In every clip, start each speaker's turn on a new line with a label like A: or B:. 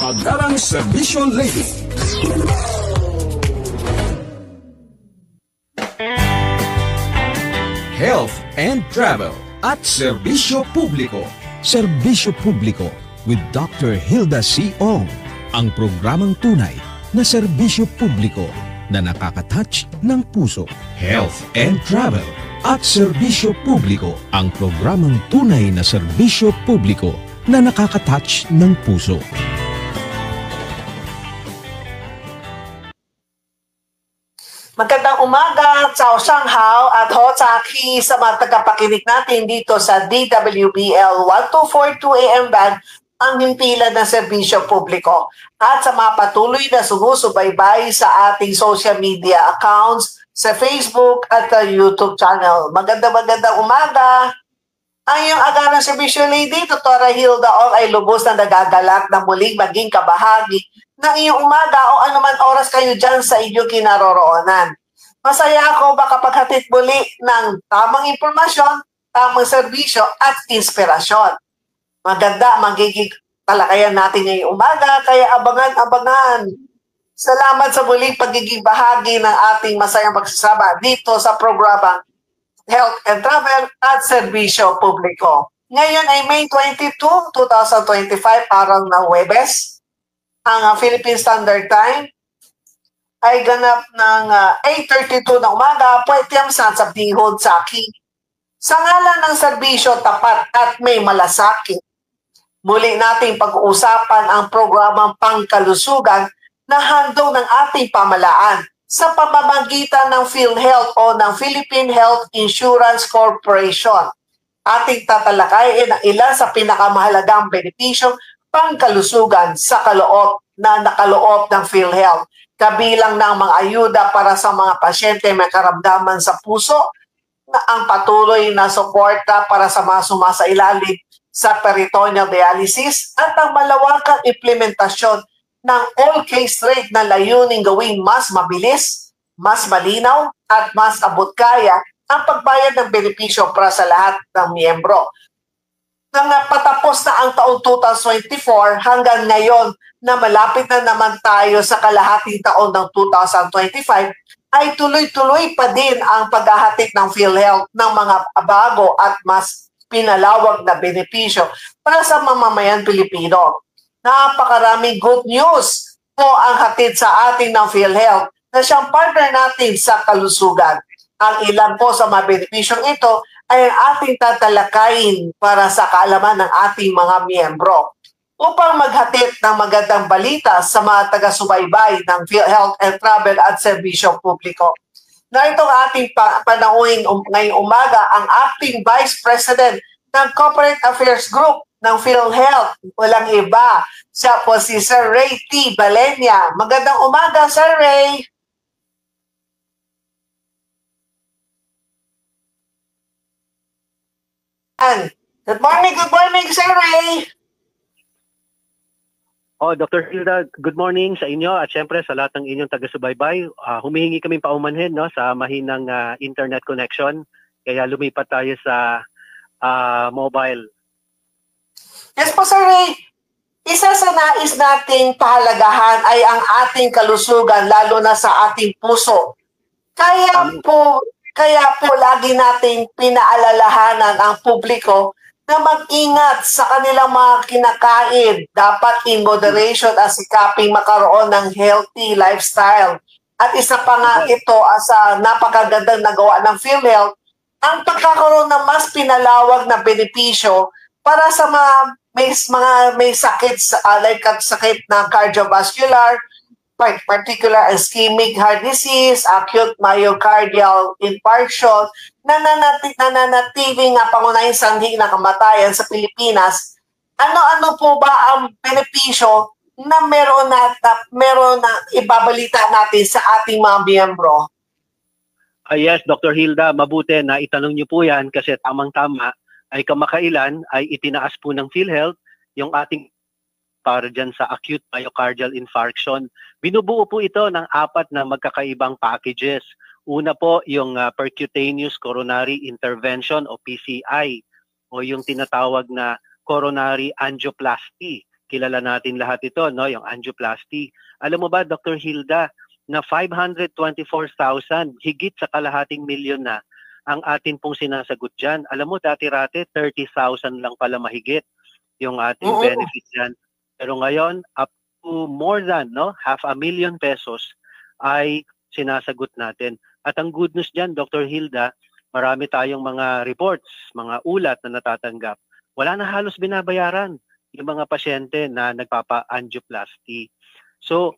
A: Agarang Serbisyo Lady. Health and Travel at Serbisyo Publiko. Serbisyo Publiko with Dr. Hilda C. Ong. Ang programang tunay na serbisyo publiko na nakaka-touch ng puso. Health and Travel at Serbisyo Publiko. Ang programang tunay na serbisyo publiko na nakaka-touch ng puso.
B: Magandang umaga, Ciao Shanghao at Ho Tsaki sa mga tagapakinig natin dito sa DWBL 1242 AM band, ang himpilan ng serbisyo publiko. At sa mga patuloy na sumusubaybay sa ating social media accounts, sa Facebook at YouTube channel. Magandang umaga! Ang iyong agarang serbisyo lady, Dr. Hilda Ong, ay lubos na nagagalak na muling maging kabahagi ng iyong umaga o anuman oras kayo dyan sa inyong kinaroroonan. Masaya ako makapaghatid muli ng tamang impormasyon, tamang serbisyo at inspirasyon. Maganda magiging talakayan natin ngayong umaga, kaya abangan. Salamat sa muling pagiging bahagi ng ating masayang pagsasama dito sa programang Health and Travel at Serbisyo Publiko. Ngayon ay May 22, 2025, araw ng Huwebes. Ang Philippine Standard Time ay ganap ng 8:32 ng umaga, Puwetiyam Sansabdihod Saki. Sa ngalan ng serbisyo tapat at may malasakit, muli nating pag-uusapan ang programang pangkalusugan na handog ng ating pamalaan sa pamamagitan ng PhilHealth o ng Philippine Health Insurance Corporation. Ating tatalakayin ang ilan sa pinakamahalagang benepisyong pangkalusugan sa nakaloob ng PhilHealth, kabilang ng mga ayuda para sa mga pasyente may karamdaman sa puso, na ang patuloy na suporta para sa mga sumasailalim sa peritoneal dialysis at ang malawakang implementasyon ng all-case rate na layuning gawing mas mabilis, mas malinaw at mas abot-kaya ang pagbayad ng benepisyo para sa lahat ng miyembro. Nang patapos na ang taong 2024 hanggang ngayon na malapit na naman tayo sa kalahating taon ng 2025, ay tuloy-tuloy pa din ang paghahatid ng PhilHealth ng mga bago at mas pinalawag na benepisyo para sa mamamayan Pilipino. Napakaraming good news po ang hatid sa atin ng PhilHealth na siyang partner natin sa kalusugan. Ang ilan po sa mga benepisyong ito ay ang ating tatalakayin para sa kaalaman ng ating mga miyembro. Upang maghatid ng magandang balita sa mga taga-subaybay ng PhilHealth and Travel at Serbisyo Publiko. Na itong ating panauhin ngayong umaga ang acting Vice President ng Corporate Affairs Group ng PhilHealth. Walang iba. Siya po si Sir Ray T. Balenya. Magandang umaga, Sir Ray. Good morning, Sir Ray.
C: Dr. Hilda, good morning sa inyo at syempre sa lahat ng inyong taga-subaybay. Humihingi kami paumanhin sa mahinang internet connection, kaya lumipat tayo sa mobile.
B: Yes po, Sir Ray. Isa sa nais nating pahalagahan ay ang ating kalusugan, lalo na sa ating puso. Kaya po lagi nating pinaalalahanan ang publiko na mag-ingat sa kanilang mga kinakain. Dapat in moderation at sikaping makaroon ng healthy lifestyle. At isa pa nga ito sa napakagandang nagawa ng PhilHealth, ang pagkakaroon ng mas pinalawag na benepisyo para sa mga may sakit like sakit na cardiovascular, particular ischemic heart disease, acute myocardial infarction, nananatiling nga pangunahing sanhi na kamatayan sa Pilipinas. Ano-ano po ba ang benepisyo na meron na ibabalita natin sa ating mga miyembro?
C: Yes, Dr. Hilda, mabuti na itanong niyo po yan kasi tamang-tama ay kamakailan ay itinaas po ng PhilHealth yung ating para dyan sa acute myocardial infarction. Binubuo po ito ng 4 na magkakaibang packages. Una po yung percutaneous coronary intervention o PCI o yung tinatawag na coronary angioplasty. kilala natin lahat ito, no, yung angioplasty. Alam mo ba, Dr. Hilda, na 524,000, higit sa kalahating milyon na ang atin pong sinasagot dyan. Alam mo, dati-rate, 30,000 lang pala mahigit yung ating benefit dyan. Pero ngayon, up to more than 500,000 pesos ay sinasagot natin. At ang good news dyan, Dr. Hilda, marami tayong mga reports, mga ulat na natatanggap. Wala na halos binabayaran yung mga pasyente na nagpapa-angioplasty. So,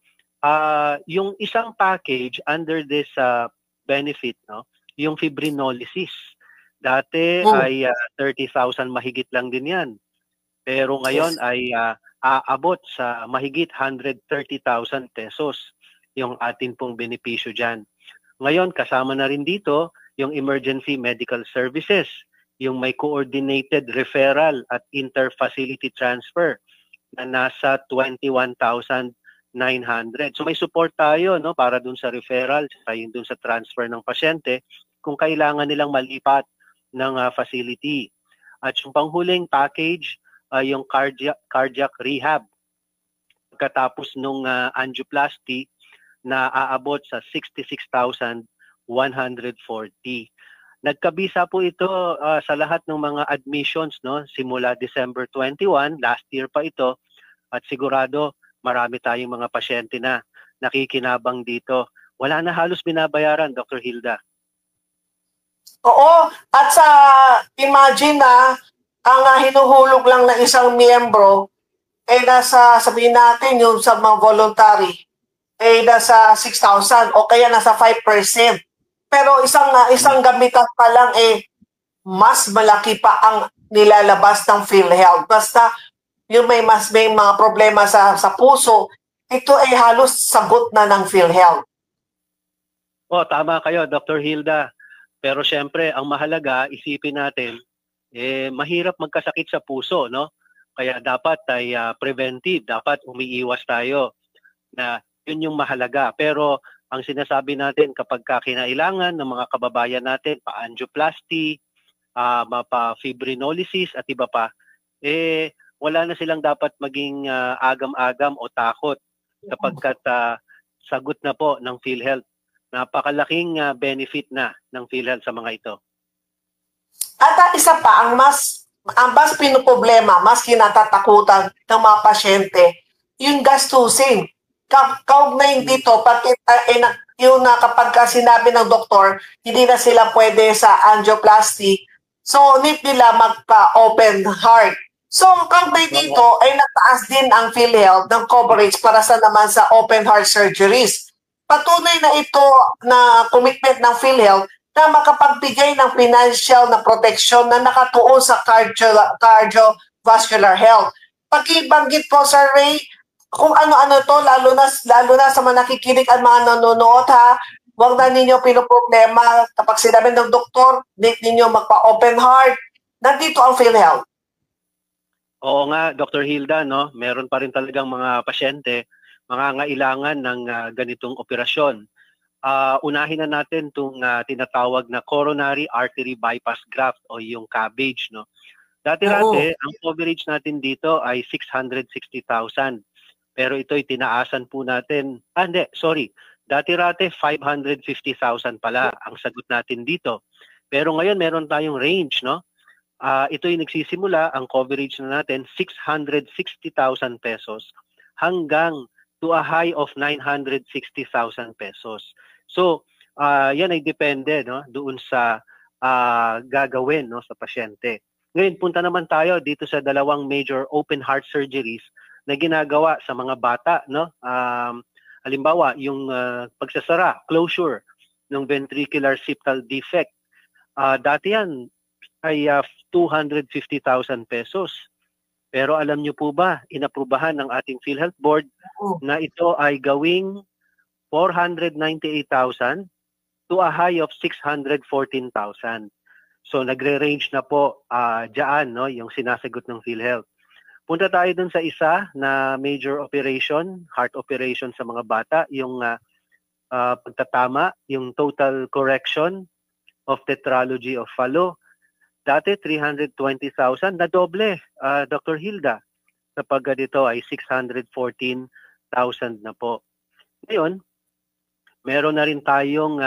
C: yung isang package under this benefit, yung fibrinolysis, dati ay 30,000 mahigit lang din yan. Pero ngayon ay aabot sa mahigit 130,000 pesos yung atin pong benepisyo dyan. Ngayon, kasama na rin dito yung emergency medical services, yung may coordinated referral at inter-facility transfer na nasa 21,900. So may support tayo para dun sa referral, tayo dun sa transfer ng pasyente kung kailangan nilang malipat ng facility. At yung panghuling package, yung cardiac rehab. Pagkatapos nung angioplasty na aabot sa 66,140. Nagkabisa po ito sa lahat ng mga admissions simula December 21, last year pa ito, at sigurado marami tayong mga pasyente na nakikinabang dito. Wala na halos binabayaran, Dr. Hilda.
B: Oo, at sa imagine na ang hinuhulog lang ng isang miyembro nasa, sabihin natin yung sa mga voluntary, nasa 6,000 o kaya nasa 5%. Pero isang gamitan pa lang mas malaki pa ang nilalabas ng PhilHealth. Basta yung may mga problema sa puso, ito ay halos sagot na ng PhilHealth.
C: Tama kayo, Dr. Hilda. Pero syempre, ang mahalaga, isipin natin, mahirap magkasakit sa puso, Kaya dapat ay preventive, dapat umiiwas tayo na yun yung mahalaga. Pero ang sinasabi natin kapag kinailangan ng mga kababayan natin, pa-angioplasty, pa-fibrinolysis at iba pa, wala na silang dapat maging agam-agam o takot kapagkat sagot na po ng PhilHealth. Napakalaking benefit na ng PhilHealth sa mga ito.
B: At isa pa, ang mas pinoproblema, mas kinatatakutan ng mga pasyente, yung gastusin. Kaugnay dito, kapag sinabi ng doktor, hindi na sila pwede sa angioplasty, so need nila magpa-open heart. So kaugnay dito ay nataas din ang PhilHealth ng coverage para sa naman sa open heart surgeries. Patunay na ito na commitment ng PhilHealth na makapagbigay ng financial na proteksyon na nakatuon sa cardiovascular health. Pakibanggit po, Sir Ray, kung ano-ano to, lalo na sa mga nakikinig at mga nanonood, huwag na ninyo pinoproblema. Kapag sinabi ng doktor, need ninyo magpa-open heart. Nandito ang PhilHealth.
C: Oo nga, Dr. Hilda, meron pa rin talagang mga pasyente mangangailangan ng ganitong operasyon. Unahin na natin itong tinatawag na coronary artery bypass graft o yung CABG. Dati-rate, ang coverage natin dito ay 660,000. Pero ito'y tinaasan po natin. Dati-rate 550,000 pala ang sagot natin dito. Pero ngayon meron tayong range, ito'y nagsisimula, ang coverage na natin 660,000 pesos hanggang to a high of 960,000 pesos. So, yan ay depende doon sa gagawin sa pasyente. Ngayon, punta naman tayo dito sa dalawang major open heart surgeries na ginagawa sa mga bata. Halimbawa, yung pagsasara, closure ng ventricular septal defect. Dati yan ay 250,000 pesos. Pero alam niyo po ba, inaprubahan ng ating PhilHealth Board na ito ay gawing 498,000 to a high of 614,000. So nagre-range na po dyan yung sinasagot ng PhilHealth. Punta tayo dun sa isa na major operation, heart operation sa mga bata, yung pagtatama, yung total correction of tetralogy of Fallot. Dati 320,000 na doble, Dr. Hilda. sapagkat ito ay 614,000 na po. Ngayon, meron na rin tayong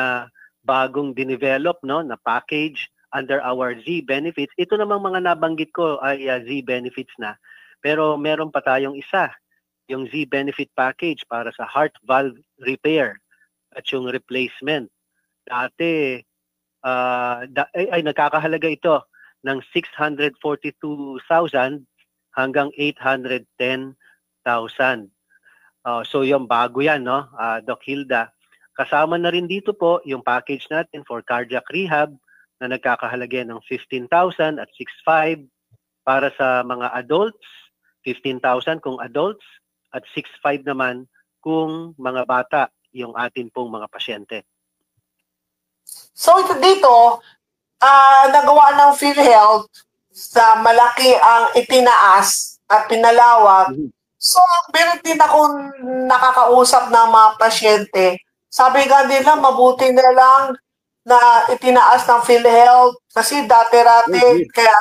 C: bagong dinevelop, no, na package under our Z benefits. Ito namang mga nabanggit ko ay Z benefits na. Pero meron pa tayong isa, yung Z benefit package para sa heart valve repair at yung replacement. Dati ay nagkakahalaga ito ng 642,000 hanggang 810,000. So yung bago yan, no, Doc Hilda. Kasama na rin dito po yung package natin for cardiac rehab na nagkakahalaga ng 15,000 at 6,500 para sa mga adults, 15,000 kung adults at 6,500 naman kung mga bata, yung atin pong mga pasyente.
B: So ito dito, nagawa ng PhilHealth sa malaki ang itinaas at pinalawak. So meron din akong nakakausap na mga pasyente. Sabi nga nila, mabuti na lang na itinaas ng PhilHealth kasi dati-rati, kaya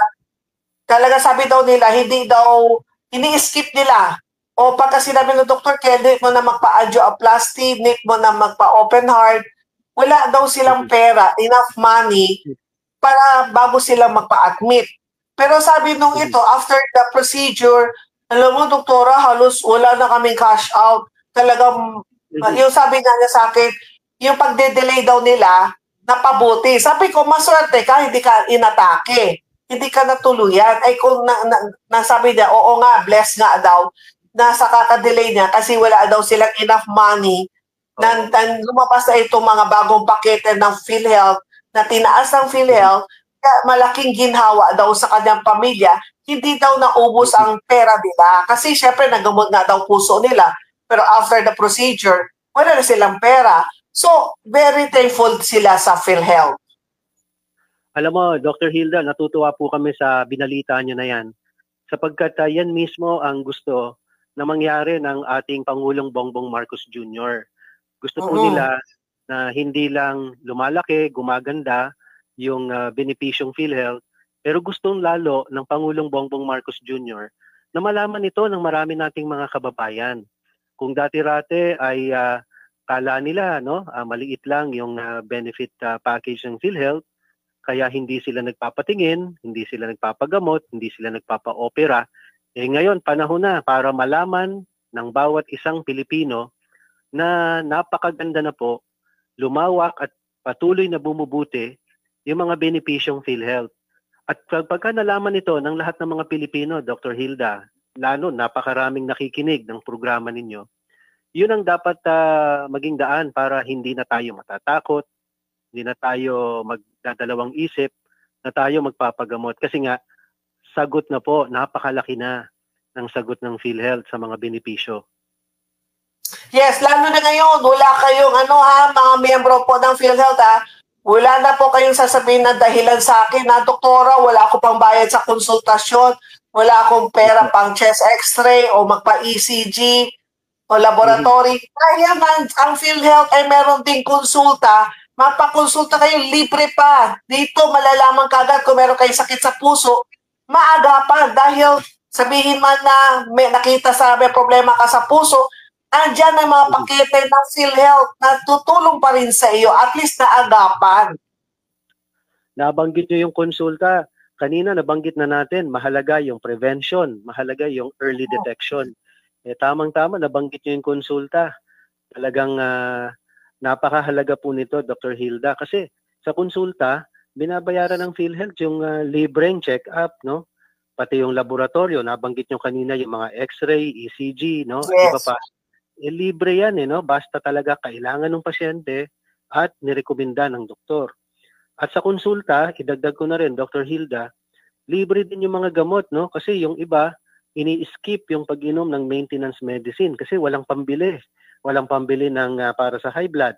B: talaga sabi daw nila, ini-skip nila. O pagka sinabi ng doktor, kaya need mo na magpa-angioplasty, need mo na magpa-open heart, wala daw silang pera, enough money, para bago sila magpa-admit. Pero sabi nung ito, after the procedure, alam mo, doktora, halos wala na kaming cash out. Talagang, yung sabi nga niya sa akin, yung pagde-delay daw nila, napabuti. Sabi ko, maswerte ka, hindi ka inatake. Hindi ka natuluyan. Ay kung nasabi niya, oo nga, bless nga daw, na sa kaka-delay niya kasi wala daw silang enough money na lumabas na itong mga bagong pakete ng PhilHealth na tinaas ng PhilHealth, malaking ginhawa daw sa kanyang pamilya, hindi daw naubos ang pera nila. Kasi syempre nagamot nga daw puso nila. Pero after the procedure, wala na silang pera. So, very thankful sila sa PhilHealth.
C: Alam mo, Dr. Hilda, natutuwa po kami sa binalita nyo na yan. Sapagkat yan mismo ang gusto na mangyari ng ating Pangulong Bongbong Marcos Jr. Gusto po nila na hindi lang lumalaki, gumaganda yung benepisyong PhilHealth, pero gustong lalo ng Pangulong Bongbong Marcos Jr. na malaman ito ng marami nating mga kababayan. Kung dati-rate ay kala nila, no, maliit lang yung benefit package ng PhilHealth, kaya hindi sila nagpapatingin, hindi sila nagpapagamot, hindi sila nagpapa-opera. Ngayon, panahon na para malaman ng bawat isang Pilipino na napakaganda na po, lumawak at patuloy na bumubuti yung mga benepisyong PhilHealth. At pagka nalaman ito ng lahat ng mga Pilipino, Dr. Hilda, lalo napakaraming nakikinig ng programa ninyo, yun ang dapat maging daan para hindi na tayo matatakot, hindi na tayo magdadalawang isip, na tayo magpapagamot. Kasi nga, sagot na po, napakalaki na ng sagot ng PhilHealth sa mga benepisyo.
B: Yes, lalo na ngayon, wala kayong mga miyembro po ng PhilHealth wala na po kayong sasabihin na dahilan sa akin na doktora, wala ako pang bayad sa konsultasyon, wala akong pera pang chest x-ray o magpa-ECG o laboratory. Kaya ang PhilHealth ay meron ding konsulta, mapakonsulta kayo, libre pa. Dito malalaman kagad kung meron kayong sakit sa puso, maagapan dahil sabihin man na may nakita may problema ka sa puso, andyan ang mga pakete ng PhilHealth na tutulong pa rin sa iyo, at least naagapan.
C: Nabanggit nyo yung konsulta. Kanina nabanggit na natin, mahalaga yung prevention, mahalaga yung early detection. Tamang-tama, nabanggit nyo yung konsulta. Talagang napakahalaga po nito, Dr. Hilda. Kasi sa konsulta, binabayaran ng PhilHealth yung libreng check-up, no? Pati yung laboratorio, nabanggit nyo kanina yung mga x-ray, ECG, no?
B: Yes.
C: Iba pa. Libre yan, no? Basta talaga kailangan ng pasyente at nirekomenda ng doktor. At sa konsulta, idagdag ko na rin, Dr. Hilda, libre din yung mga gamot, no? Kasi yung iba, ini-skip yung pag-inom ng maintenance medicine kasi walang pambili. Walang pambili para sa high blood.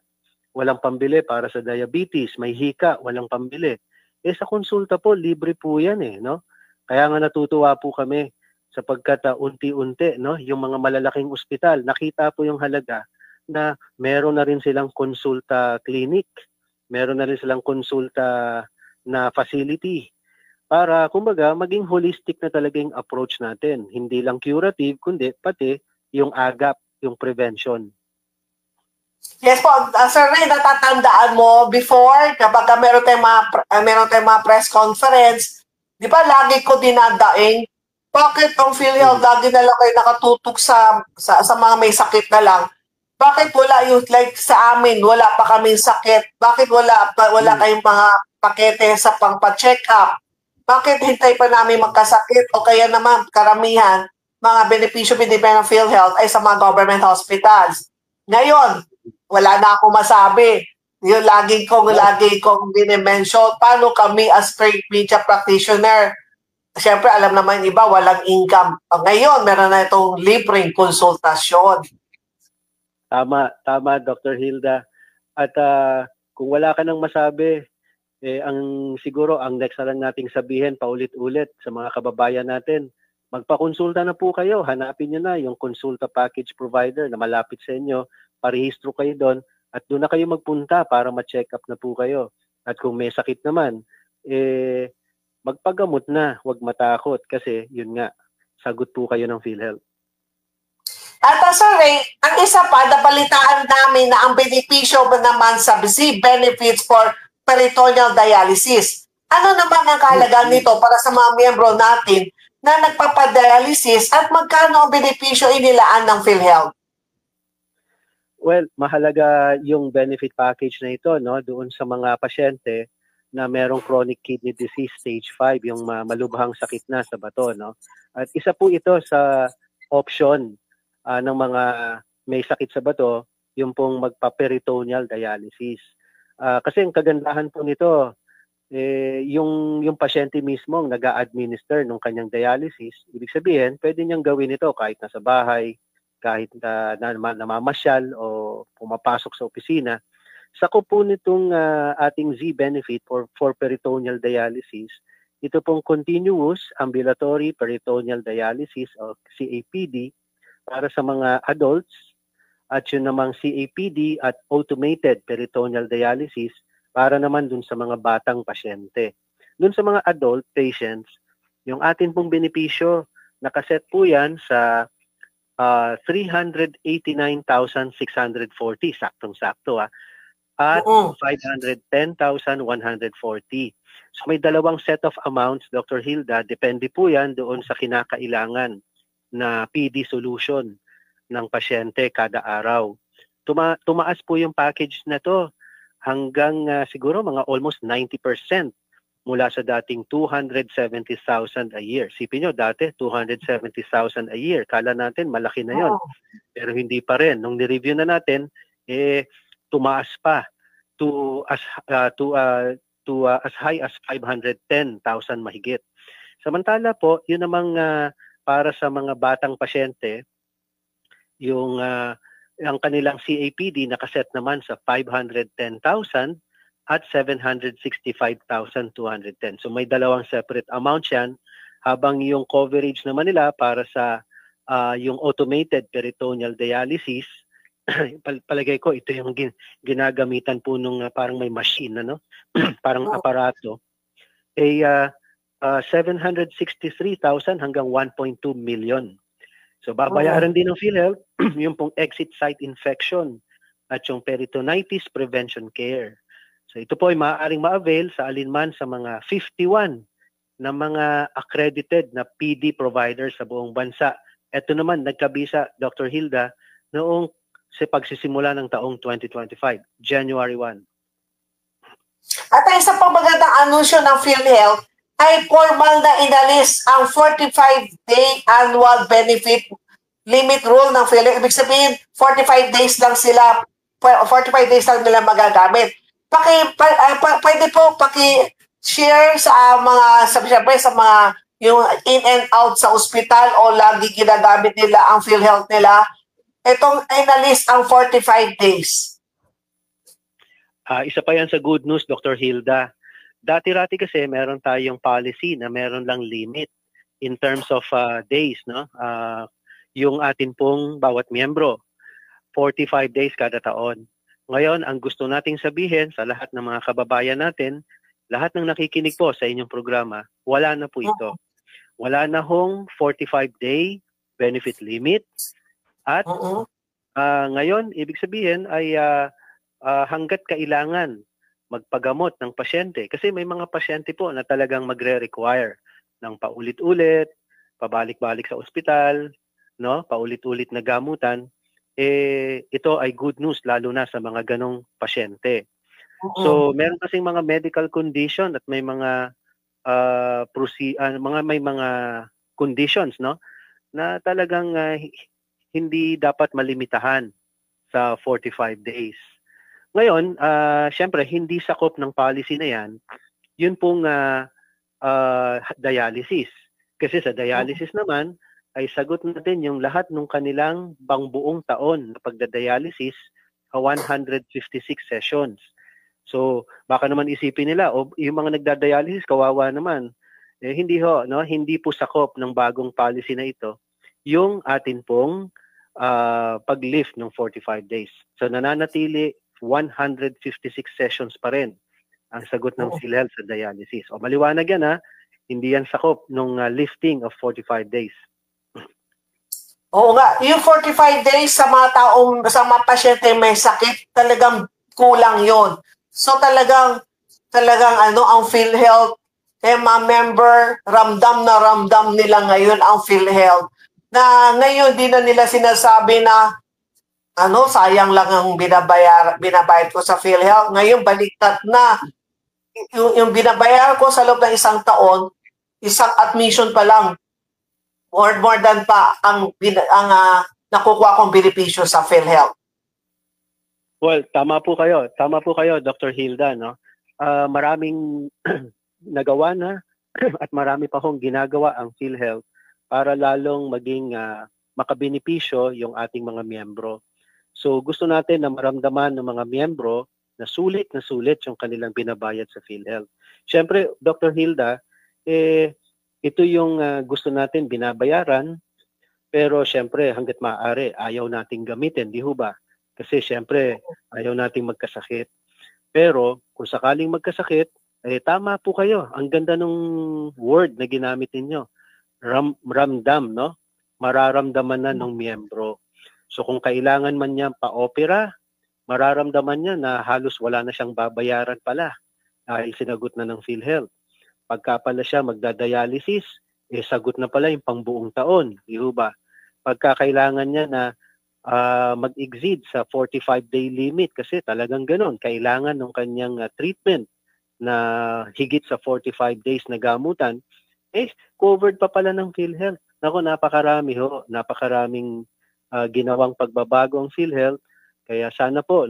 C: Walang pambili para sa diabetes. May hika, walang pambili. Sa konsulta po, libre po yan, no? Kaya nga natutuwa po kami sapagkat unti-unti, no, yung mga malalaking ospital, nakita po yung halaga na meron na rin silang konsulta clinic, meron na rin silang konsulta na facility. para kumbaga maging holistic na talaga yung approach natin. Hindi lang curative, kundi pati yung agap, yung prevention.
B: Yes po, Sir Ray, natatandaan mo before, kapag meron tayong mga press conference, di ba lagi ko dinadaing, bakit ang PhilHealth lagi na lang kayo nakatutok sa mga may sakit na lang? Bakit wala yung, like sa amin, wala pa kaming sakit? Bakit wala kayong mga pakete sa pang-check up? Bakit hintay pa namin magkasakit? O kaya naman, karamihan, mga benepisyo binibigay ng PhilHealth ay sa mga government hospitals. Ngayon, wala na akong masabi. Yung lagi kong dinimension, paano kami as media practitioner? Siyempre, alam naman iba, walang income. Ngayon, meron na itong libreng konsultasyon.
C: Tama, Dr. Hilda. At kung wala ka nang masabi, siguro ang next na lang nating sabihin paulit-ulit sa mga kababayan natin, magpakonsulta na po kayo. Hanapin nyo na yung consulta package provider na malapit sa inyo. Parehistro kayo doon at doon na kayo magpunta para ma-check up na po kayo. At kung may sakit naman, magpagamot na, huwag matakot kasi yun nga, sagot po kayo ng PhilHealth.
B: At Sir Ray, ang isa pa, nabalitaan namin na ang benepisyo naman sa benefits for peritoneal dialysis. Ano naman ang kahalagaan nito para sa mga miyembro natin na nagpapadialysis at magkano ang benepisyo inilaan ng PhilHealth?
C: Well, mahalaga yung benefit package na ito, no, doon sa mga pasyente na merong chronic kidney disease stage 5, yung malubhang sakit na sa bato, no. At isa po ito sa option ng mga may sakit sa bato, yung pong magpa-peritoneal dialysis. Kasi ang kagandahan po nito, yung pasyente mismo ang nag-a-administer ng kanyang dialysis, ibig sabihin, pwede niyang gawin ito kahit nasa bahay, kahit namamasyal o pumapasok sa opisina. Sakop po nitong ating Z-benefit for peritoneal dialysis, ito pong continuous ambulatory peritoneal dialysis o CAPD para sa mga adults at yun namang CAPD at automated peritoneal dialysis para naman dun sa mga batang pasyente. Dun sa mga adult patients, yung atin pong benepisyo, nakaset po yan sa 389,640, saktong-sakto at 510,140. So may dalawang set of amounts, Dr. Hilda, depende po yan doon sa kinakailangan na PD solution ng pasyente kada araw. Tumaas po yung package na to hanggang siguro mga almost 90% mula sa dating 270,000 a year. Sipin nyo, dati 270,000 a year. Kala natin malaki na yon. Pero hindi pa rin. Nung ni-review na natin, tumaas pa to as high as 510,000 mahigit. Samantala po, yun namang para sa mga batang pasyente, yung ang kanilang CAPD nakaset naman sa 510,000 at 765,210. So may dalawang separate amounts yan, habang yung coverage naman nila para sa yung automated peritoneal dialysis, palagay ko ito yung ginagamitan po nung parang may machine, ano? Parang aparato, 763,000 hanggang 1.2 million. So babayaran din ng PhilHealth yung pong exit site infection at yung peritonitis prevention care. So ito po ay maaaring ma-avail sa alinman sa mga 51 na mga accredited na PD providers sa buong bansa. Ito naman nagkabisa, Dr. Hilda, noong sa pagsisimula ng taong 2025, January 1.
B: At ang isa pang magandang anunsyo ng PhilHealth ay formal na inalis ang 45-day annual benefit limit rule ng PhilHealth. Ibig sabihin, 45 days lang nila magagamit. Pwede po paki-share sa mga, siyempre sa mga yung in and out sa ospital o lagi ginagamit nila ang PhilHealth nila. Itong inalis ang 45 days.
C: Isa pa yan sa good news, Dr. Hilda. Dati-rati kasi meron tayong policy na meron lang limit in terms of days, no? Yung atin pong bawat miyembro, 45 days kada taon. Ngayon, ang gusto nating sabihin sa lahat ng mga kababayan natin, lahat ng nakikinig po sa inyong programa, wala na po ito. Wala na hong 45-day benefit limit. At ngayon, ibig sabihin ay hanggat kailangan magpagamot ng pasyente. Kasi may mga pasyente po na talagang magre-require ng paulit-ulit, pabalik-balik sa ospital, no? Paulit-ulit na gamutan. Ito ay good news lalo na sa mga ganong pasyente. So, meron kasing mga medical condition at may mga may mga conditions, no, na talagang hindi dapat malimitahan sa 45 days. Ngayon, syempre hindi sakop ng policy na 'yan. Yun pong dialysis. Kasi sa dialysis naman ay sagot natin yung lahat ng kanilang buong taon na pagdadialysis, 156 sessions. So, baka naman isipin nila, o yung mga nagdadialysis, kawawa naman. Hindi ho, no? Hindi po sakop ng bagong policy na ito yung atin pong pag-lift ng 45 days. So, nananatili 156 sessions pa rin ang sagot ng PhilHealth sa dialysis. O maliwanag yan, ha? Hindi yan sakop ng lifting of 45 days.
B: Oo nga, yung 45 days sa mga pasyente may sakit, talagang kulang yon. So talagang ang PhilHealth, mga member, ramdam nila ngayon ang PhilHealth. Na ngayon di na nila sinasabi na sayang lang ang binabayad ko sa PhilHealth. Ngayon baliktad na. Yung binabayar ko sa loob ng isang taon, isang admission pa lang, more than pa ang nakukuha kong benepisyo sa PhilHealth.
C: Well, tama po kayo, Dr. Hilda, no? Maraming nagawa na at marami pa hong ginagawa ang PhilHealth para lalong maging makabenepisyo yung ating mga miyembro. So gusto natin na maramdaman ng mga miyembro na sulit yung kanilang binabayad sa PhilHealth. Siyempre, Dr. Hilda, ito yung gusto natin binabayaran, pero siyempre hanggat maaari ayaw nating gamitin, di ho ba? Kasi siyempre ayaw nating magkasakit. Pero kung sakaling magkasakit, tama po kayo. Ang ganda ng word na ginamit ninyo. Ramdam, no? Mararamdaman na ng miyembro. So kung kailangan man niya pa-opera, mararamdaman niya na halos wala na siyang babayaran pala dahil sinagot na ng PhilHealth. Pagka pala siya magdadialysis, sagot na pala yung pangbuong taon. Di ba? Pagka kailangan niya na mag-exceed sa 45-day limit kasi talagang ganon. Kailangan ng kanyang treatment na higit sa 45 days na gamutan, covered pa pala ng PhilHealth. Naku, napakaraming ginawang pagbabago ang PhilHealth. Kaya sana po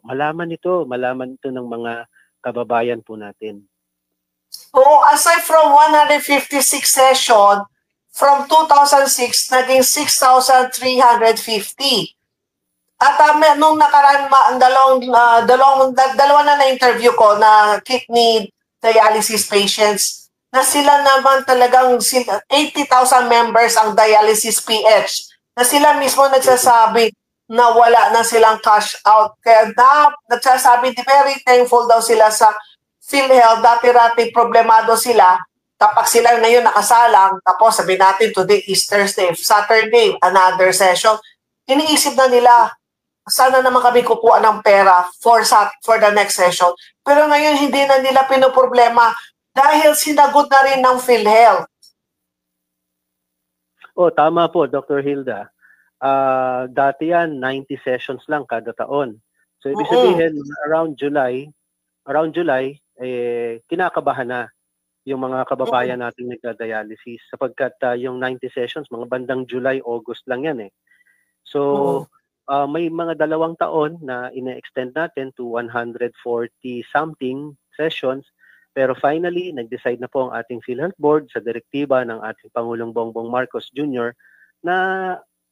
C: malaman ito ng mga kababayan po natin.
B: Aside from 156 session, from 2006 naging 6,350. At nung nakaraan dalawa na interview ko na kidney dialysis patients na sila naman talagang 80,000 members ang dialysis PH na sila mismo nagsasabi na wala na silang cash out. Kaya nagsasabi, very thankful daw sila sa PhilHealth. Dati-rati problemado sila. Kapag sila ngayon nakasalang, tapos sabi natin today is Thursday, Saturday, another session, iniisip na nila, sana naman kami kukuha ng pera for the next session. Pero ngayon hindi na nila pinoproblema dahil sinagot na rin ng PhilHealth.
C: Tama po, Dr. Hilda. Dati yan, 90 sessions lang kada taon. So, ibig sabihin, around July, kinakabahan na yung mga kababayan nating nagda-dialysis sapagkat yung 90 sessions, mga bandang July, August lang yan . So, may mga 2 taon na ina-extend natin to 140-something sessions. Pero finally, nag-decide na po ang ating PhilHealth Board sa direktiba ng ating Pangulong Bongbong Marcos Jr. na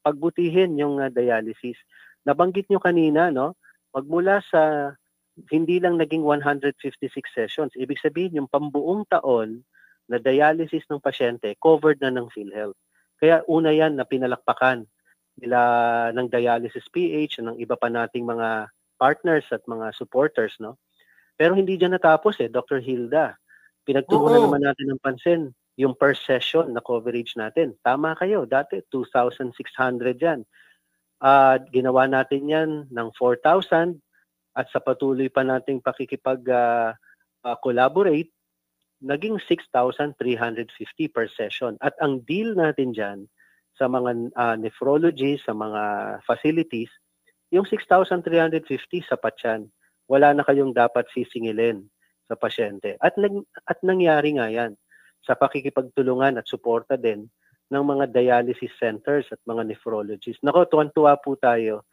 C: pagbutihin yung dialysis. Nabanggit nyo kanina, no? Magmula sa hindi lang naging 156 sessions. Ibig sabihin, yung pambuong taon na dialysis ng pasyente, covered na ng PhilHealth. Kaya una yan na pinalakpakan nila ng Dialysis PH, ng iba pa nating mga partners at mga supporters, no? Pero hindi dyan natapos Dr. Hilda. Pinagtuunan naman natin ng pansin yung per session na coverage natin. Tama kayo, dati 2,600 yan. Ginawa natin yan ng 4,000 at sa patuloy pa nating pakikipag-collaborate, naging 6,350 per session. At ang deal natin dyan sa mga nephrology, sa mga facilities, yung 6,350 sapat yan. Wala na kayong dapat sisingilin sa pasyente. At nangyari nga yan sa pakikipagtulungan at suporta din ng mga dialysis centers at mga nephrologists. Nako, tuwan-tuwa po tayo,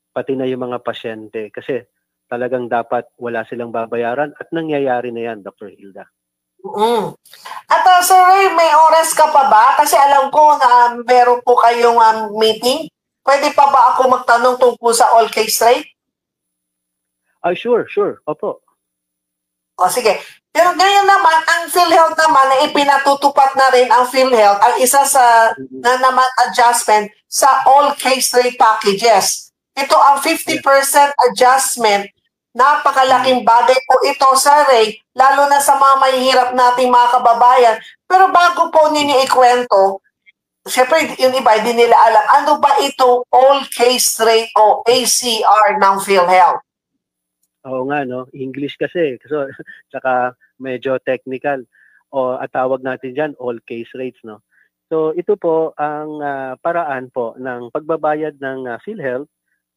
C: pati na yung mga pasyente, kasi talagang dapat wala silang babayaran at nangyayari na yan, Dr. Hilda.
B: At Sir Ray, may oras ka pa ba? Kasi alam ko na meron po kayong meeting. Pwede pa ba ako magtanong tungkol sa all case rate?
C: Sure. Opo.
B: O sige. Pero ngayon naman, ang PhilHealth naman, na ipinatutupad na rin ang PhilHealth, ang isa sa na naman adjustment sa all case rate packages. Ito ang 50% adjustment. Napakalaking bagay po ito sa Ray, lalo na sa mga mahihirap nating mga kababayan. Pero bago po ninyo ikwento, syempre yung iba hindi nila alam, ano ba ito all case rate o ACR ng PhilHealth?
C: Oo nga, no? English kasi. So, tsaka medyo technical. At tawag natin dyan, all case rates, no? So, ito po ang paraan po ng pagbabayad ng PhilHealth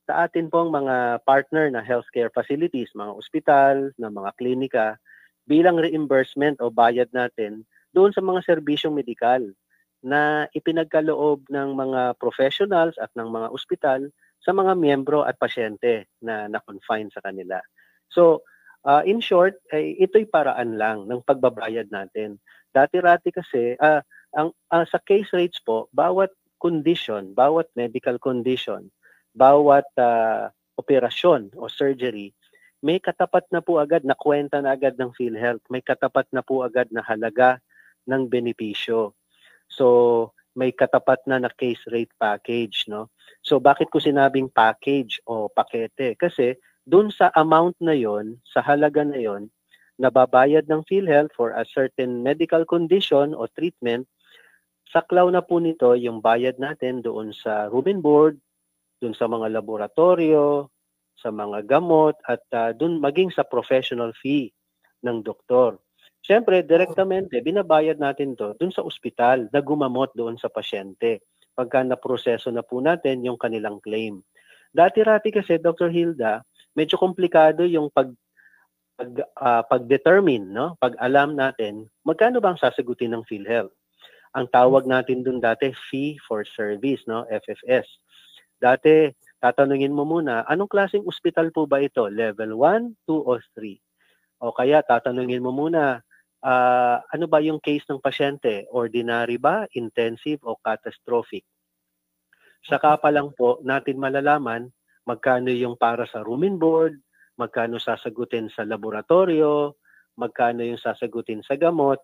C: sa atin pong mga partner na healthcare facilities, mga ospital, na mga klinika, bilang reimbursement o bayad natin doon sa mga serbisyong medikal na ipinagkaloob ng mga professionals at ng mga ospital sa mga miyembro at pasyente na na-confine sa kanila. So, in short, ito'y paraan lang ng pagbabayad natin. Dati-rati kasi, sa case rates po, bawat condition, bawat medical condition, bawat operasyon o surgery, may katapat na po agad na kwenta na agad ng PhilHealth. May katapat na po agad na halaga ng benepisyo. So, may katapat na case rate package, no? So, bakit ko sinabing package o pakete? Kasi, dun sa amount na yon, sa halaga na yon, nababayad ng PhilHealth for a certain medical condition o treatment, saklaw na po nito yung bayad natin doon sa room and board, doon sa mga laboratorio, sa mga gamot, at doon maging sa professional fee ng doktor. Siyempre, direktamente, binabayad natin to doon sa ospital na gumamot doon sa pasyente pagka naproseso na po natin yung kanilang claim. Dati-rati kasi, Dr. Hilda, medyo komplikado yung pag-determine, no? Pag-alam natin, magkano ba ang sasagutin ng PhilHealth? Ang tawag natin doon dati, fee for service, no? FFS. Dati, tatanungin mo muna, anong klaseng ospital po ba ito? Level 1, 2, o 3? O kaya tatanungin mo muna, ano ba yung case ng pasyente? Ordinary ba, intensive, o catastrophic? Saka pa lang po natin malalaman magkano yung para sa room and board, magkano sasagutin sa laboratorio, magkano yung sasagutin sa gamot.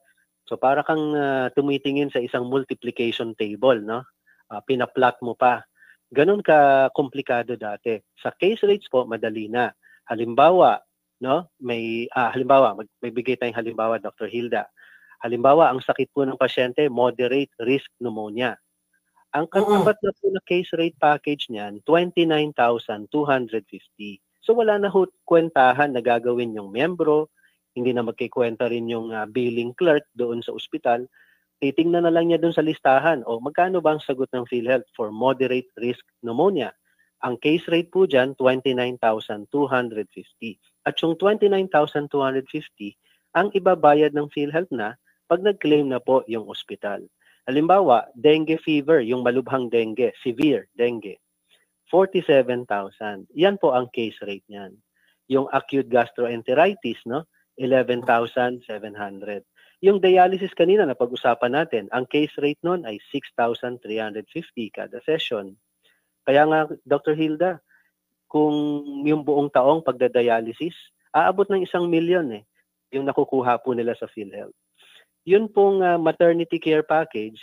C: So para kang tumitingin sa isang multiplication table, no? Pinaplot mo pa. Ganun ka komplikado dati. Sa case rates po, madali na. Halimbawa, no? Halimbawa, magbigay tayong halimbawa, Dr. Hilda. Halimbawa, ang sakit po ng pasyente, moderate risk pneumonia. Ang katapat na po na case rate package niyan, 29,250. So wala na kwentahan na gagawin yung miyembro, hindi na magkikwenta rin yung billing clerk doon sa ospital. Titingnan na lang niya doon sa listahan, o magkano ba ang sagot ng PhilHealth for moderate risk pneumonia? Ang case rate po dyan, 29,250. At yung 29,250, ang ibabayad ng PhilHealth na pag nag-claim na po yung ospital. Halimbawa, dengue fever, yung malubhang dengue, severe dengue, 47,000. Yan po ang case rate niyan. Yung acute gastroenteritis, no? 11,700. Yung dialysis kanina na pag-usapan natin, ang case rate nun ay 6,350 kada session. Kaya nga, Dr. Hilda, kung yung buong taong pagdadialysis, aabot ng 1 million yung nakukuha po nila sa PhilHealth. Yun pong maternity care package,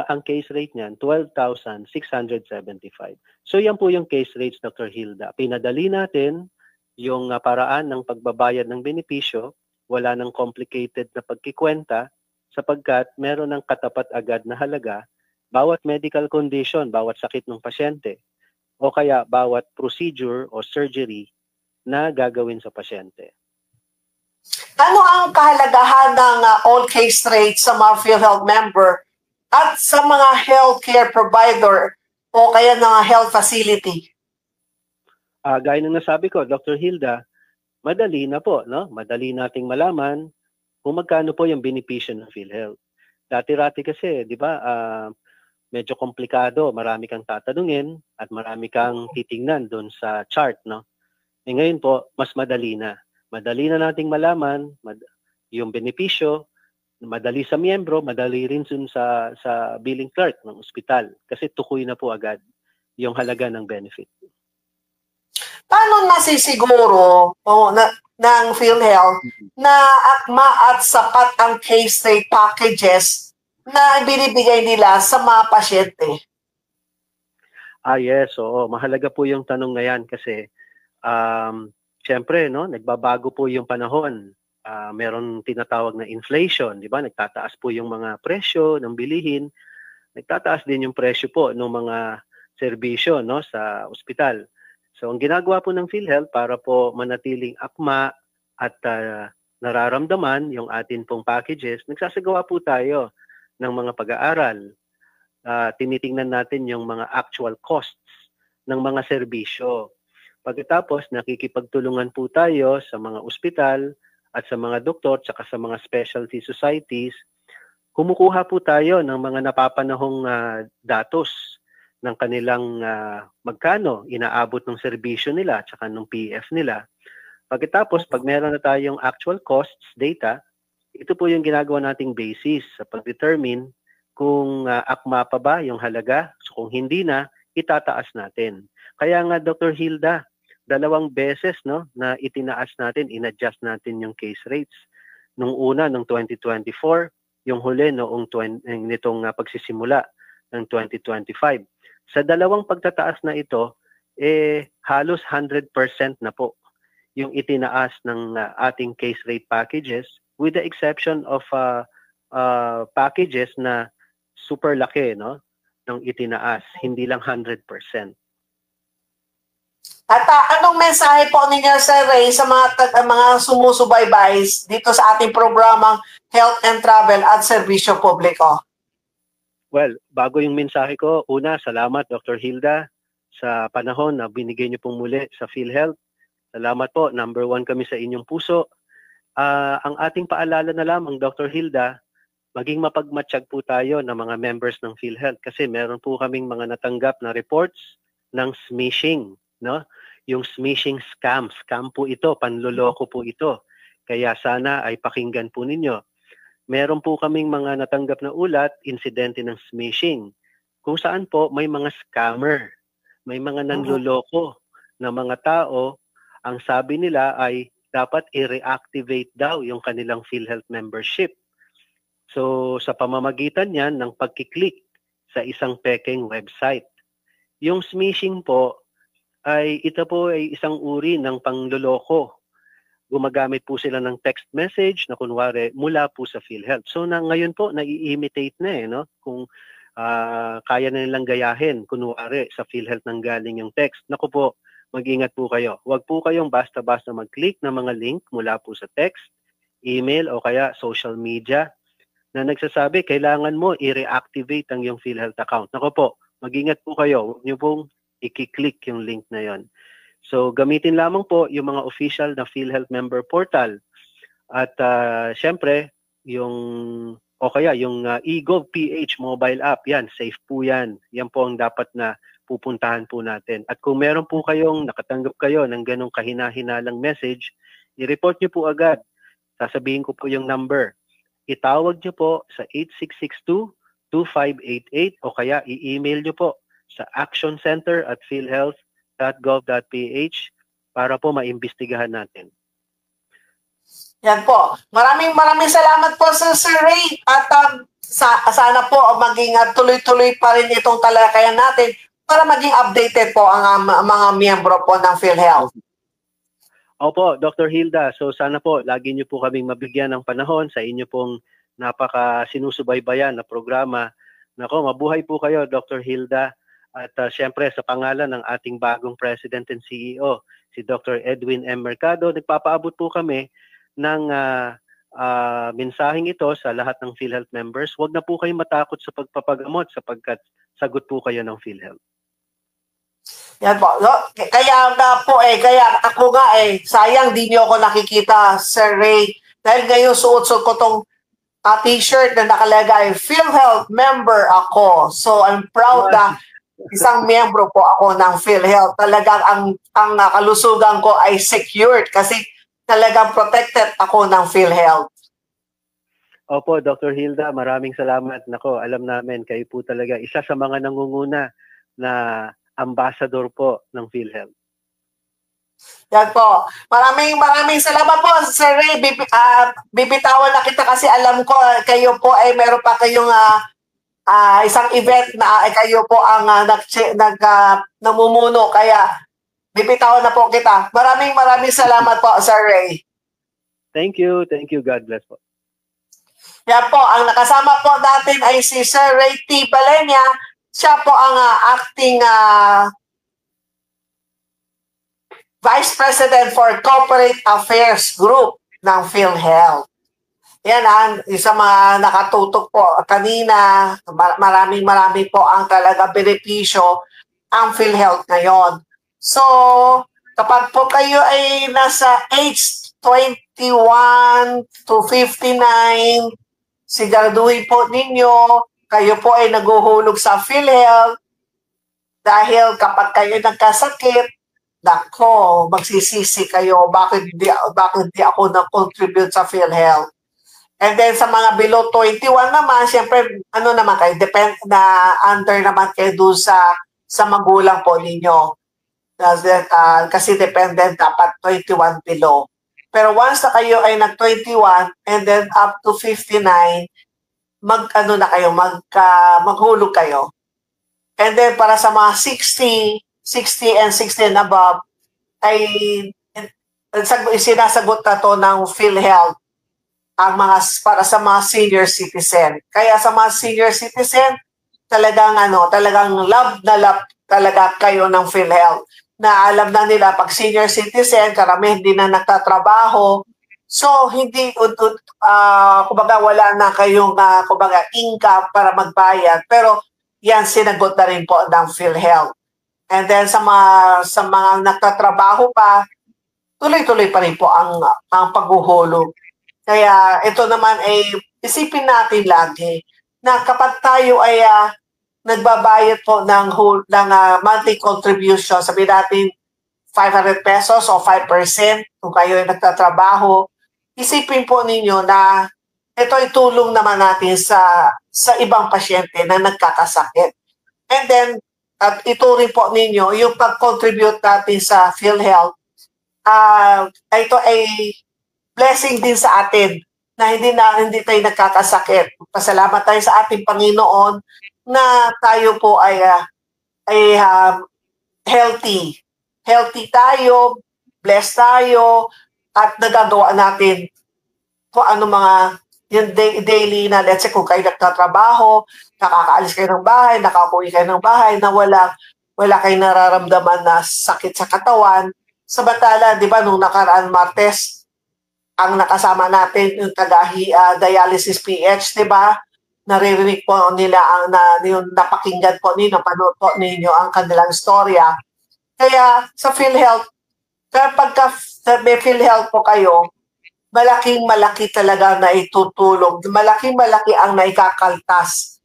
C: ang case rate niyan, 12,675. So yan po yung case rates, Dr. Hilda. Pinadali natin yung paraan ng pagbabayad ng benepisyo, wala ng complicated na pagkikwenta sapagkat meron ng katapat agad na halaga bawat medical condition, bawat sakit ng pasyente o kaya bawat procedure o surgery na gagawin sa pasyente.
B: Ano ang kahalagahan ng all case rate sa mga PhilHealth member at sa mga healthcare provider o kaya ng health facility?
C: Gaya ng nasabi ko, Dr. Hilda, madali na po, no? Madali nating malaman kung magkano po yung benepisyo ng PhilHealth. Dati-rati kasi, di ba, medyo komplikado, marami kang tatanungin at marami kang titingnan doon sa chart, no? Ngayon po, mas madali na. Madali na nating malaman yung benepisyo, madali sa miyembro, madali rin sa billing clerk ng ospital kasi tukoy na po agad yung halaga ng benefit.
B: Paano nasisiguro ng PhilHealth na akma at sapat ang case rate packages na binibigay nila sa mga pasyente?
C: Yes, oo. Mahalaga po yung tanong na yan kasi siyempre, no, nagbabago po yung panahon. Meron tinatawag na inflation, di ba? Nagtataas po yung mga presyo ng bilihin. Nagtataas din yung presyo po ng mga serbisyo, no, sa ospital. So, ang ginagawa po ng PhilHealth para po manatiling akma at nararamdaman yung atin pong packages, nagsasagawa po tayo ng mga pag-aaral. Tinitingnan natin yung mga actual costs ng mga serbisyo. Pagkatapos, nakikipagtulungan po tayo sa mga ospital at sa mga doktor at sa mga specialty societies. Kumukuha po tayo ng mga napapanahong datos ng kanilang magkano inaabot ng serbisyo nila at saka ng PF nila. Pagkatapos, pag meron na tayong actual costs data, ito po yung ginagawa nating basis sa pag-determine kung akma pa ba yung halaga. So kung hindi na, itataas natin. Kaya nga, Dr. Hilda, 2 beses, no, na itinaas natin, in-adjust natin yung case rates. Nung una, noong 2024, yung huli noong nitong pagsisimula ng 2025. Sa 2 pagtataas na ito, halos 100% na po yung itinaas ng ating case rate packages with the exception of packages na super laki, no, ng itinaas, hindi lang 100%.
B: At anong mensahe po ninyo, Sir Ray, sa mga sumusubaybay dito sa ating programang Health and Travel at Serbisyo Publiko?
C: Well, bago yung mensahe ko, una, salamat Dr. Hilda sa panahon na binigay niyo pong muli sa PhilHealth. Salamat po, number 1 kami sa inyong puso. Ang ating paalala na lamang, Dr. Hilda, maging mapagmatsyag po tayo ng mga members ng PhilHealth kasi meron po kaming mga natanggap na reports ng smishing, no? Yung smishing scam po ito, panloloko po ito. Kaya sana ay pakinggan po ninyo. Meron po kaming mga natanggap na ulat, insidente ng smishing, kung saan po may mga scammer, may mga nanloloko na mga tao, ang sabi nila ay dapat i-reactivate daw yung kanilang PhilHealth membership. So sa pamamagitan yan ng pagkiklik sa isang pekeng website. Yung smishing po, ito po ay isang uri ng pangloloko. Gumagamit po sila ng text message na kunwari mula po sa PhilHealth. So ngayon po, nai-imitate na no? Kung kaya na nilang gayahin, kunwari sa PhilHealth nang galing yung text. Naku po, mag-ingat po kayo. Huwag po kayong basta-basta mag-click ng mga link mula po sa text, email o kaya social media na nagsasabi, kailangan mo i-reactivate ang iyong PhilHealth account. Naku po, mag-ingat po kayo. Huwag niyo pong i-click yung link na yon. So gamitin lamang po yung mga official na PhilHealth member portal. At syempre, yung eGov.ph mobile app, yan, safe po yan. Yan po ang dapat na pupuntahan po natin. At kung meron po kayong nakatanggap kayo ng ganong kahina-hinalang message, i-report nyo po agad. Sasabihin ko po yung number. Itawag nyo po sa 8662-2588 o kaya i-email nyo po sa actioncenter@philhealth.gov.ph para po maimbestigahan natin.
B: Yan po. Maraming salamat po sa Sir Ray at sana po maging tuloy-tuloy pa rin itong talakayan natin para maging updated po ang mga miyembro po ng PhilHealth.
C: Opo, Dr. Hilda. So sana po lagi niyo po kaming mabigyan ng panahon sa inyo pong napaka sinusubaybayan na programa. Nako, mabuhay po kayo, Dr. Hilda. At syempre sa pangalan ng ating bagong President and CEO, si Dr. Edwin M. Mercado, nagpapaabot po kami ng mensaheng ito sa lahat ng PhilHealth members. Huwag na po kayong matakot sa pagpapagamot sapagkat sagot po kayo ng PhilHealth.
B: Yan po. Kaya nga po kaya ako nga sayang di niyo ako nakikita, Sir Ray. Dahil ngayon suot-suot ko tong t-shirt na nakalagay, PhilHealth member ako. So I'm proud na isang miyembro po ako ng PhilHealth. Talagang ang kalusugan ko ay secured kasi talagang protected ako ng PhilHealth.
C: Opo, Dr. Hilda, maraming salamat. Nako, alam namin kayo po talaga isa sa mga nangunguna na ambassador po ng PhilHealth.
B: Yan po. Maraming salamat po, Sir Ray. Bibitawan na kita kasi alam ko kayo po ay meron pa kayong isang event na kayo po ang namumuno. Kaya bibitawan na po kita. Maraming salamat po, Sir Ray.
C: Thank you. God bless po.
B: Yan po, ang nakasama po natin ay si Sir Ray T. Balenya. Siya po ang acting Vice President for Corporate Affairs Group ng PhilHealth. Yan isa mga nakatutok po kanina. Marami po ang talaga benepisyo ang PhilHealth ngayon. So, kapag po kayo ay nasa age 21 to 59, siguraduhin po ninyo kayo po ay naguhulog sa PhilHealth dahil kapag kayo nagkasakit, nako, magsisisi kayo bakit di ako na-contribute sa PhilHealth. And then sa mga below 21 naman, siyempre naman kayo, depend na under naman kayo doon sa magulang po ninyo. Kasi dependent dapat 21 below. Pero once na kayo ay nag-21 and then up to 59, maghulog kayo. And then para sa mga 60 and 60 and above, ay sinasagot na to ng PhilHealth para sa mga senior citizen. Kaya sa mga senior citizen, talagang love na love talaga kayo ng PhilHealth. Na alam na nila pag senior citizen, karamihan hindi na nagtatrabaho. So, hindi, kumbaga wala na kayong income para magbayad. Pero yan, sinagot na rin po ng PhilHealth. And then sa mga nagtatrabaho pa, tuloy-tuloy pa rin po ang paghuhulog. Kaya ito naman ay isipin natin lagi na kapag tayo ay nagbabayad po ng monthly contribution, sabihin natin 500 pesos o 5% kung kayo ay nagtatrabaho, isipin po ninyo na ito ay tulong naman natin sa ibang pasyente na nagkakasakit. And then, at ituring po ninyo yung pag-contribute natin sa PhilHealth, ito ay blessing din sa atin na hindi tayo nagkakasakit. Pasalamat tayo sa ating Panginoon na tayo po ay healthy. Healthy tayo, blessed tayo, at nagagawa natin kung ano mga yung daily na, let's say kung kayo nagtatrabaho, nakakaalis kayo ng bahay, nakauwi kayo ng bahay, na wala kayong nararamdaman na sakit sa katawan. Samantala, di ba, nung nakaraan Martes, ang nakasama natin yung dialysis PH, di ba? Naririnig po nila yung napakinggan po ninyo, napanood po ninyo ang kanilang storya. Kaya sa PhilHealth, pagka may PhilHealth po kayo, malaking-malaki talaga na itutulong. Malaking-malaki ang naikakaltas.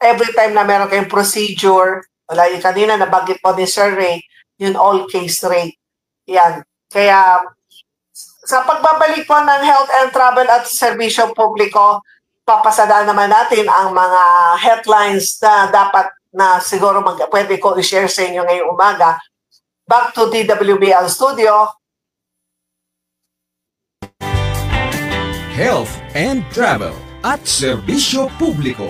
B: Every time na meron kayong procedure, wala yung kanina nabanggit po ni Sir Ray, yung all case rate. Yan. Kaya sa pagbabalik po ng health and travel at serbisyo publiko, papasadaan naman natin ang mga headlines na dapat na siguro pwede ko i-share sa inyo ngayong umaga. Back to DWBL Studio.
A: Health and Travel at Serbisyo Publiko.